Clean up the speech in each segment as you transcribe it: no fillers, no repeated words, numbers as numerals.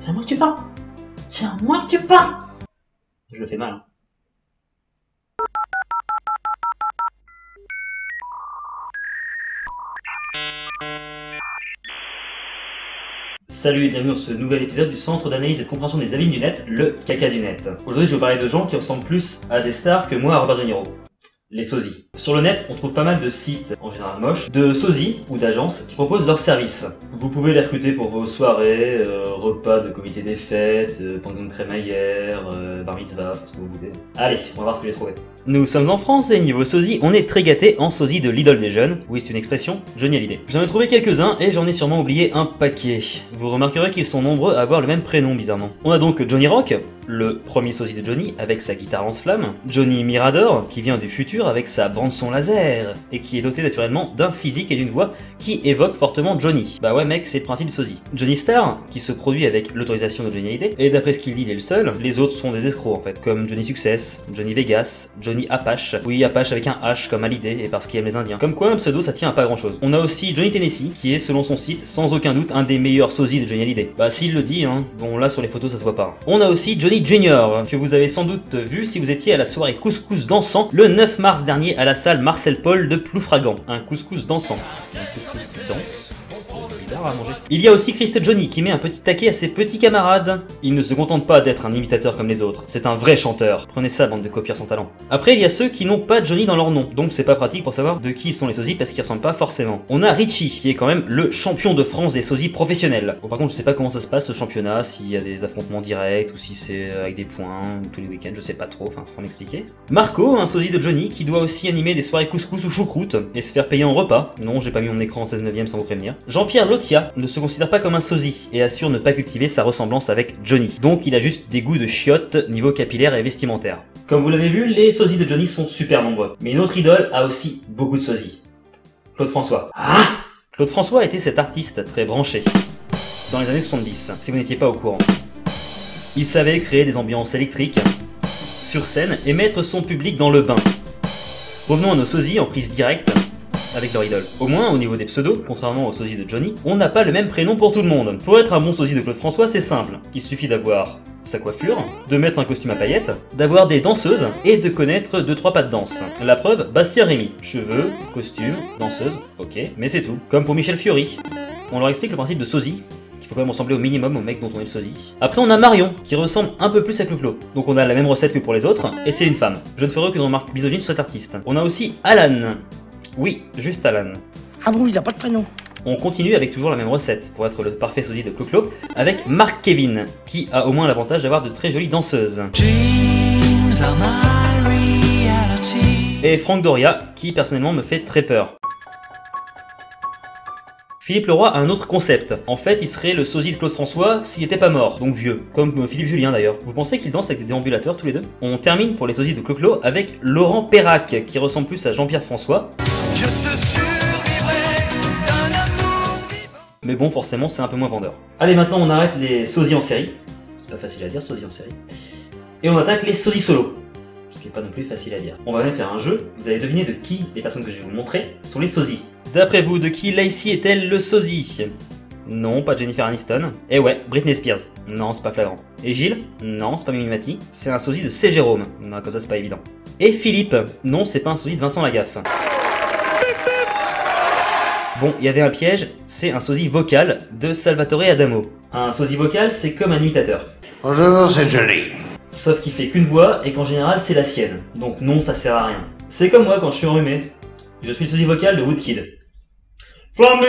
C'est à moi que tu parles. C'est à moi que tu parles. Je le fais mal. Salut et bienvenue dans ce nouvel épisode du centre d'analyse et de compréhension des abîmes du net, le caca du net. Aujourd'hui je vais vous parler de gens qui ressemblent plus à des stars que moi à Robert De Niro. Les sosies. Sur le net, on trouve pas mal de sites, en général moches, de sosies ou d'agences qui proposent leurs services. Vous pouvez les recruter pour vos soirées, repas de comité des fêtes, pension de crémaillère, bar mitzvah, ce que vous voulez. Allez, on va voir ce que j'ai trouvé. Nous sommes en France et niveau sosie, on est très gâté en sosie de l'idole des jeunes. Oui, c'est une expression, Johnny Hallyday. J'en ai trouvé quelques-uns et j'en ai sûrement oublié un paquet. Vous remarquerez qu'ils sont nombreux à avoir le même prénom bizarrement. On a donc Johnny Rock, le premier sosie de Johnny avec sa guitare lance-flamme. Johnny Mirador, qui vient du futur avec sa bande-son laser et qui est doté naturellement d'un physique et d'une voix qui évoquent fortement Johnny. Bah ouais mec, c'est le principe du sosie. Johnny Star, qui se produit avec l'autorisation de Johnny Hallyday, et d'après ce qu'il dit, il est le seul. Les autres sont des escrocs en fait, comme Johnny Success, Johnny Vegas, Johnny Apache. Oui, Apache avec un H comme Hallyday et parce qu'il aime les Indiens. Comme quoi un pseudo ça tient à pas grand chose. On a aussi Johnny Tennessee, qui est selon son site, sans aucun doute un des meilleurs sosies de Johnny Hallyday. Bah s'il le dit hein, bon là sur les photos ça se voit pas. On a aussi Johnny Junior, que vous avez sans doute vu si vous étiez à la soirée couscous dansant le 9 mars dernier à la salle Marcel Paul de Ploufragan. Un couscous dansant. C'est un couscous qui danse. Bizarre à manger. Il y a aussi Christ Johnny qui met un petit taquet à ses petits camarades. Il ne se contente pas d'être un imitateur comme les autres, c'est un vrai chanteur. Prenez ça bande de copieurs sans talent. Après il y a ceux qui n'ont pas Johnny dans leur nom, donc c'est pas pratique pour savoir de qui sont les sosies parce qu'ils ressemblent pas forcément. On a Richie qui est quand même le champion de France des sosies professionnels. Bon par contre je sais pas comment ça se passe ce championnat, s'il y a des affrontements directs ou si c'est avec des points ou tous les week-ends, je sais pas trop, enfin faut m'expliquer. Marco, un sosie de Johnny qui doit aussi animer des soirées couscous ou choucroute et se faire payer en repas. Non j'ai pas mis mon écran en 16/9 sans vous prévenir. Jean-Pierre Lotia ne se considère pas comme un sosie et assure ne pas cultiver sa ressemblance avec Johnny. Donc il a juste des goûts de chiottes niveau capillaire et vestimentaire. Comme vous l'avez vu, les sosies de Johnny sont super nombreux. Mais une autre idole a aussi beaucoup de sosies. Claude François. Ah, Claude François était cet artiste très branché dans les années 70, si vous n'étiez pas au courant. Il savait créer des ambiances électriques sur scène et mettre son public dans le bain. Revenons à nos sosies en prise directe avec leur idole. Au moins, au niveau des pseudos, contrairement aux sosies de Johnny, on n'a pas le même prénom pour tout le monde. Pour être un bon sosie de Claude François, c'est simple. Il suffit d'avoir sa coiffure, de mettre un costume à paillettes, d'avoir des danseuses et de connaître 2-3 pas de danse. La preuve, Bastien Rémy. Cheveux, costume, danseuse, ok, mais c'est tout. Comme pour Michel Fiori. On leur explique le principe de sosie, qu'il faut quand même ressembler au minimum au mec dont on est le sosie. Après on a Marion, qui ressemble un peu plus à Clo-Clo. Donc on a la même recette que pour les autres, et c'est une femme. Je ne ferai aucune remarque misogyne sur cet artiste. On a aussi Alan. Oui, juste Alan. Ah bon, il a pas de prénom. On continue avec toujours la même recette, pour être le parfait sosie de Clo-Clo, avec Mark Kevin, qui a au moins l'avantage d'avoir de très jolies danseuses. Et Franck Doria, qui personnellement me fait très peur. Philippe Leroy a un autre concept. En fait, il serait le sosie de Claude François s'il était pas mort, donc vieux, comme Philippe Julien d'ailleurs. Vous pensez qu'ils dansent avec des déambulateurs tous les deux? On termine pour les sosies de Clo-Clo avec Laurent Perrac, qui ressemble plus à Jean-Pierre François. Je te survivrai d'un amour vivant. Mais bon, forcément, c'est un peu moins vendeur. Allez, maintenant on arrête les sosies en série. C'est pas facile à dire, sosie en série. Et on attaque les sosies solo. Ce qui est pas non plus facile à dire. On va même faire un jeu, vous allez deviner de qui les personnes que je vais vous montrer sont les sosies. D'après vous, de qui Lacey est-elle le sosie? Non, pas Jennifer Aniston. Et ouais, Britney Spears. Non, c'est pas flagrant. Et Gilles? Non, c'est pas Mimi Mati. C'est un sosie de C. Jérôme. Non, comme ça, c'est pas évident. Et Philippe? Non, c'est pas un sosie de Vincent Lagaffe. Bon, il y avait un piège, c'est un sosie vocal de Salvatore Adamo. Un sosie vocal, c'est comme un imitateur. Bonjour, c'est Johnny. Sauf qu'il fait qu'une voix et qu'en général, c'est la sienne. Donc non, ça sert à rien. C'est comme moi quand je suis enrhumé. Je suis le sosie vocal de Woodkid. Dans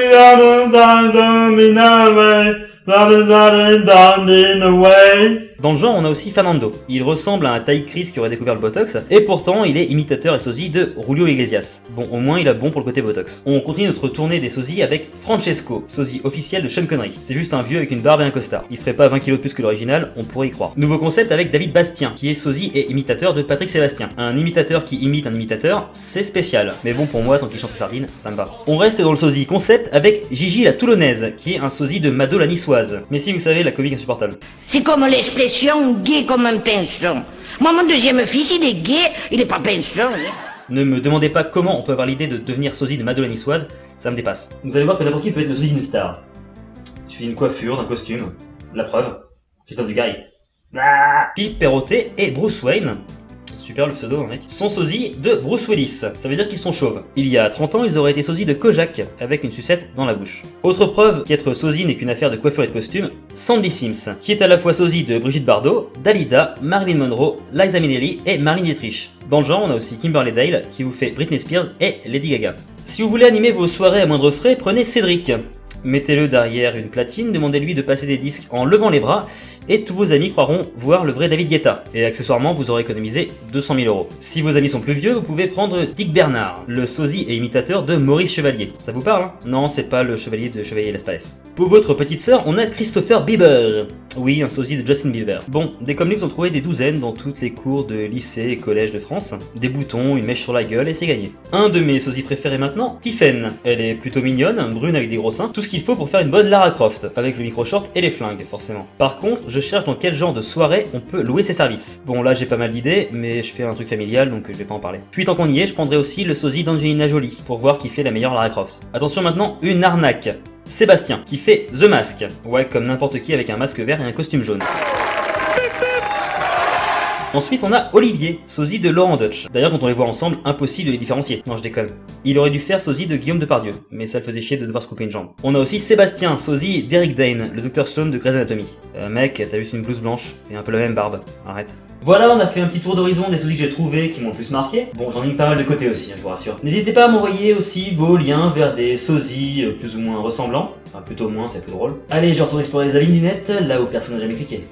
le genre, on a aussi Fernando. Il ressemble à un Ty Chris qui aurait découvert le Botox, et pourtant il est imitateur et sosie de Julio Iglesias. Bon, au moins il a bon pour le côté Botox. On continue notre tournée des sosies avec Francesco, sosie officiel de Sean Connery. C'est juste un vieux avec une barbe et un costard. Il ferait pas 20 kilos de plus que l'original, on pourrait y croire. Nouveau concept avec David Bastien, qui est sosie et imitateur de Patrick Sébastien. Un imitateur qui imite un imitateur, c'est spécial. Mais bon, pour moi, tant qu'il chante les sardines, ça me va. On reste dans le sosie concept avec Gigi la Toulonnaise, qui est un sosie de Mado la Niçoise. Mais si vous savez, la comique insupportable. C'est comme l'expression gay comme un pinceau. Moi, mon deuxième fils, il est gay, il est pas pinceau. Ne me demandez pas comment on peut avoir l'idée de devenir sosie de Mado la Niçoise, ça me dépasse. Vous allez voir que n'importe qui peut être le sosie d'une star. Il suffit d'une coiffure, d'un costume. La preuve, Christophe Dugarry. Ah, Philippe Perrottet et Bruce Wayne. Super le pseudo, mec. Sont sosies de Bruce Willis. Ça veut dire qu'ils sont chauves. Il y a 30 ans, ils auraient été sosies de Kojak, avec une sucette dans la bouche. Autre preuve qu'être sosie n'est qu'une affaire de coiffure et de costume, Sandy Sims, qui est à la fois sosie de Brigitte Bardot, Dalida, Marilyn Monroe, Liza Minnelli et Marlene Dietrich. Dans le genre, on a aussi Kimberly Dale, qui vous fait Britney Spears et Lady Gaga. Si vous voulez animer vos soirées à moindre frais, prenez Cédric. Mettez-le derrière une platine, demandez-lui de passer des disques en levant les bras, et tous vos amis croiront voir le vrai David Guetta. Et accessoirement, vous aurez économisé 200 000 €. Si vos amis sont plus vieux, vous pouvez prendre Dick Bernard, le sosie et imitateur de Maurice Chevalier. Ça vous parle, hein? Non, c'est pas le chevalier de Chevalier Las Palais. Pour votre petite sœur, on a Christopher Bieber. Oui, un sosie de Justin Bieber. Bon, des comme lui, vous en trouvez des douzaines dans toutes les cours de lycée et collèges de France. Des boutons, une mèche sur la gueule et c'est gagné. Un de mes sosies préférés maintenant, Tiffen. Elle est plutôt mignonne, brune avec des gros seins, tout ce qu'il faut pour faire une bonne Lara Croft, avec le micro-short et les flingues, forcément. Par contre, je cherche dans quel genre de soirée on peut louer ses services. Bon, là j'ai pas mal d'idées, mais je fais un truc familial donc je vais pas en parler. Puis tant qu'on y est, je prendrai aussi le sosie d'Angelina Jolie, pour voir qui fait la meilleure Lara Croft. Attention maintenant, une arnaque. Sébastien, qui fait The Mask. Ouais, comme n'importe qui avec un masque vert et un costume jaune. Ensuite, on a Olivier, sosie de Laurent Deutsch. D'ailleurs, quand on les voit ensemble, impossible de les différencier. Non, je déconne. Il aurait dû faire sosie de Guillaume Depardieu, mais ça le faisait chier de devoir se couper une jambe. On a aussi Sébastien, sosie d'Eric Dane, le Dr Sloan de Grey's Anatomy. Mec, t'as juste une blouse blanche et un peu la même barbe. Arrête. Voilà, on a fait un petit tour d'horizon des sosies que j'ai trouvées qui m'ont le plus marqué. Bon, j'en ai mis pas mal de côté aussi, je vous rassure. N'hésitez pas à m'envoyer aussi vos liens vers des sosies plus ou moins ressemblants. Enfin, plutôt moins, c'est plus drôle. Allez, je retourne explorer les abîmes du net, là où personne n'a jamais cliqué.